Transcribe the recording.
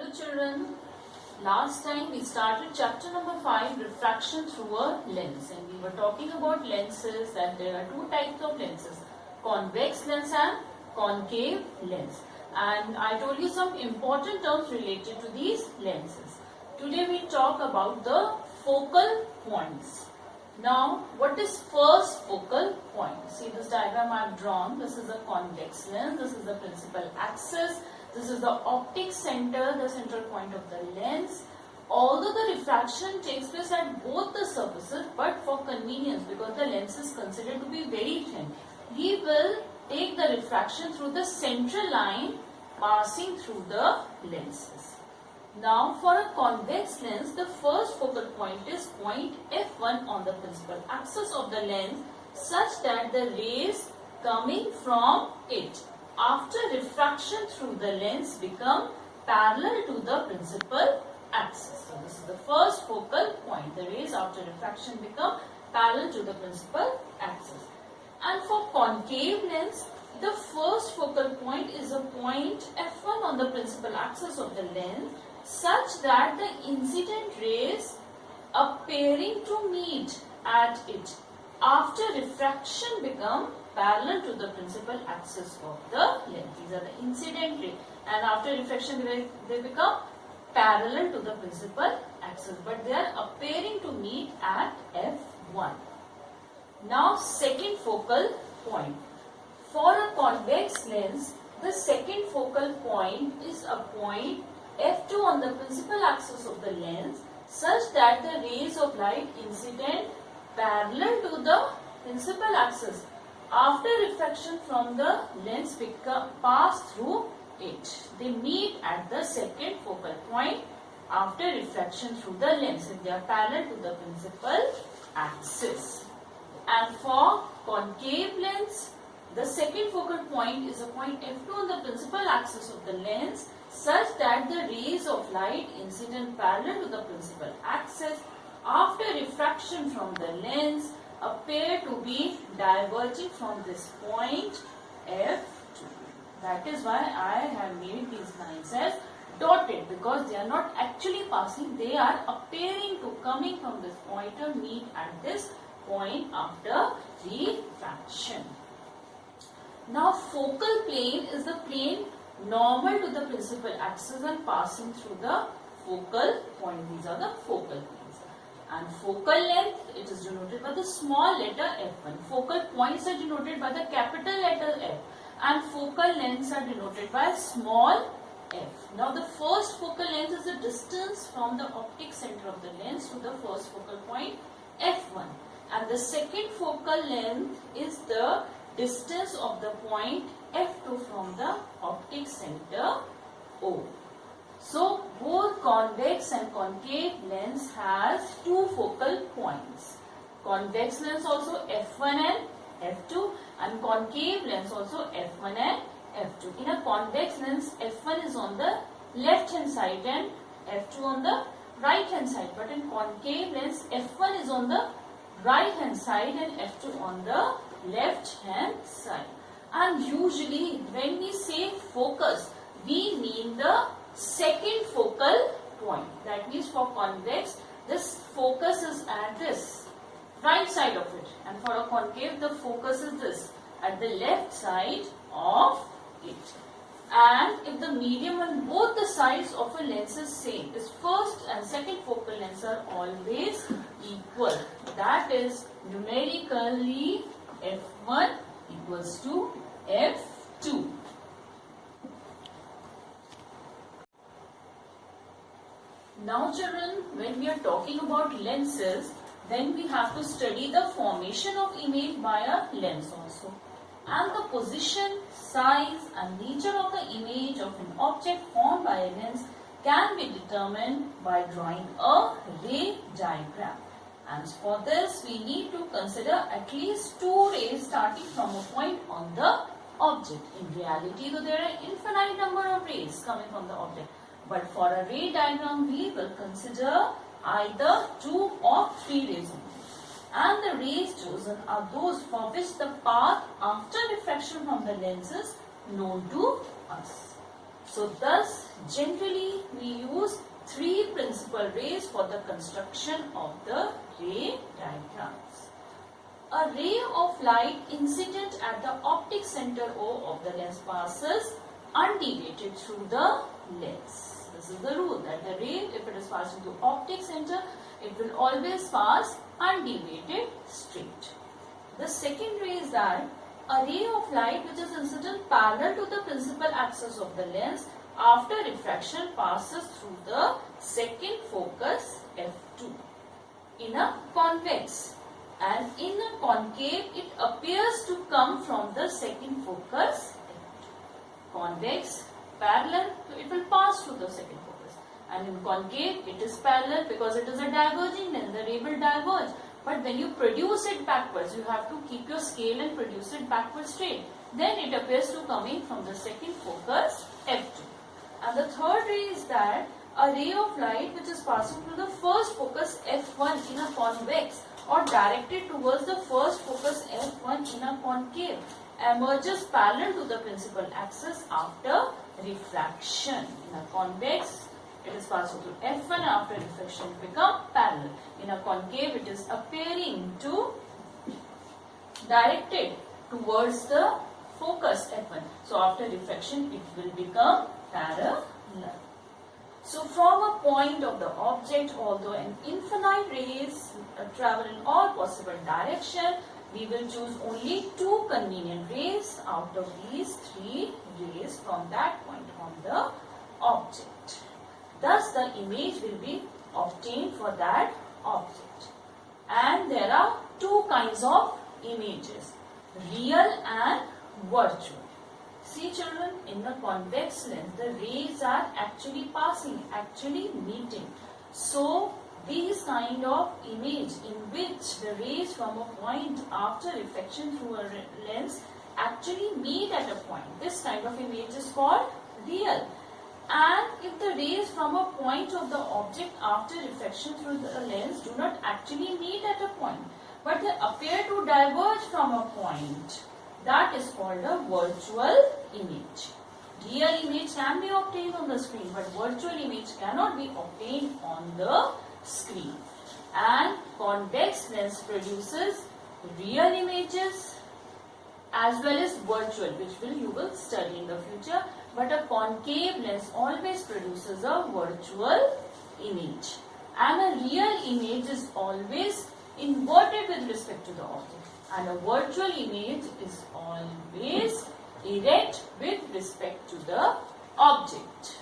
Hello children, last time we started chapter number 5, refraction through a lens, and we were talking about lenses, that there are two types of lenses, convex lens and concave lens, and I told you some important terms related to these lenses. Today we talk about the focal points. Now what is first focal point? See this diagram I have drawn. This is a convex lens, this is the principal axis. This is the optic center, the central point of the lens. Although the refraction takes place at both the surfaces, but for convenience, because the lens is considered to be very thin, we will take the refraction through the central line passing through the lenses. Now for a convex lens, the first focal point is point F1 on the principal axis of the lens, such that the rays coming from it after refraction through the lens become parallel to the principal axis. So this is the first focal point. The rays after refraction become parallel to the principal axis. And for concave lens, the first focal point is a point F1 on the principal axis of the lens, such that the incident rays appearing to meet at it after refraction become parallel to the principal axis of the lens. These are the incident rays, and after refraction they become parallel to the principal axis, but they are appearing to meet at F1. Now second focal point. For a convex lens, the second focal point is a point F2 on the principal axis of the lens, such that the rays of light incident parallel to the principal axis after refraction from the lens pass through it. They meet at the second focal point after refraction through the lens, if they are parallel to the principal axis. And for concave lens, the second focal point is a point F2 on the principal axis of the lens, such that the rays of light incident parallel to the principal axis after refraction from the lens appear to be diverging from this point F2. That is why I have made these lines as dotted, because they are not actually passing, they are appearing to coming from this point or meet at this point after refraction. Now focal plane is the plane normal to the principal axis and passing through the focal point. These are the focal planes. And focal length, it is denoted by the small letter F1. Focal points are denoted by the capital letter F, and focal lengths are denoted by small f. Now the first focal length is the distance from the optic center of the lens to the first focal point F1, and the second focal length is the distance of the point F2 from the optic center O. So both convex and concave lens has two focal points. Convex lens also F1 and F2, and concave lens also F1 and F2. In a convex lens, F1 is on the left hand side and F2 on the right hand side, but in concave lens, F1 is on the right hand side and F2 on the left hand side. And usually when we say focus, we mean the second focal point. That means for convex, this focus is at this right side of it, and for a concave, the focus is this at the left side of it. And if the medium on both the sides of a lens is same, its first and second focal lengths are always equal. That is numerically F1 equals to F2. Now children, when we are talking about lenses, then we have to study the formation of image by a lens also. And the position, size and nature of the image of an object formed by a lens can be determined by drawing a ray diagram. And for this, we need to consider at least two rays starting from a point on the object. In reality, though, there are infinite number of rays coming from the object. But for a ray diagram, we will consider either 2 or 3 rays only. And the rays chosen are those for which the path after refraction from the lens is known to us. So thus generally we use three principal rays for the construction of the ray diagrams. A ray of light incident at the optic center O of the lens passes undeviated through the lens. This is the rule, that the ray, if it is passing through optic center, it will always pass undeviated straight. The second ray is that a ray of light which is incident parallel to the principal axis of the lens after refraction passes through the second focus F2 in a convex, and in a concave it appears to come from the second focus F2. Convex, parallel, so it will pass through the second focus, and in concave it is parallel because it is a diverging lens, the ray will diverge. But when you produce it backwards, you have to keep your scale and produce it backwards straight. Then it appears to coming from the second focus F2. And the third ray is that a ray of light which is passing through the first focus F1 in a convex or directed towards the first focus F1 in a concave emerges parallel to the principal axis after refraction. In a convex, it is passing through F1, after refraction become parallel. In a concave, it is appearing to directed towards the focus F1. So after refraction, it will become parallel. So from a point of the object, although an infinite rays travel in all possible direction, we will choose only two convenient rays out of these three rays from that point on the object. Thus the image will be obtained for that object. And there are two kinds of images, real and virtual. See children, in the convex lens, the rays are actually passing, actually meeting. So these kind of image in which the rays from a point after reflection through a lens actually meet at a point, this kind of image is called real. And if the rays from a point of the object after reflection through the lens do not actually meet at a point, but they appear to diverge from a point, that is called a virtual image. Real image can be obtained on the screen, but virtual image cannot be obtained on the screen. And convex lens produces real images as well as virtual, which you will study in the future. But a concave lens always produces a virtual image, and a real image is always inverted with respect to the object, and a virtual image is always erect with respect to the object.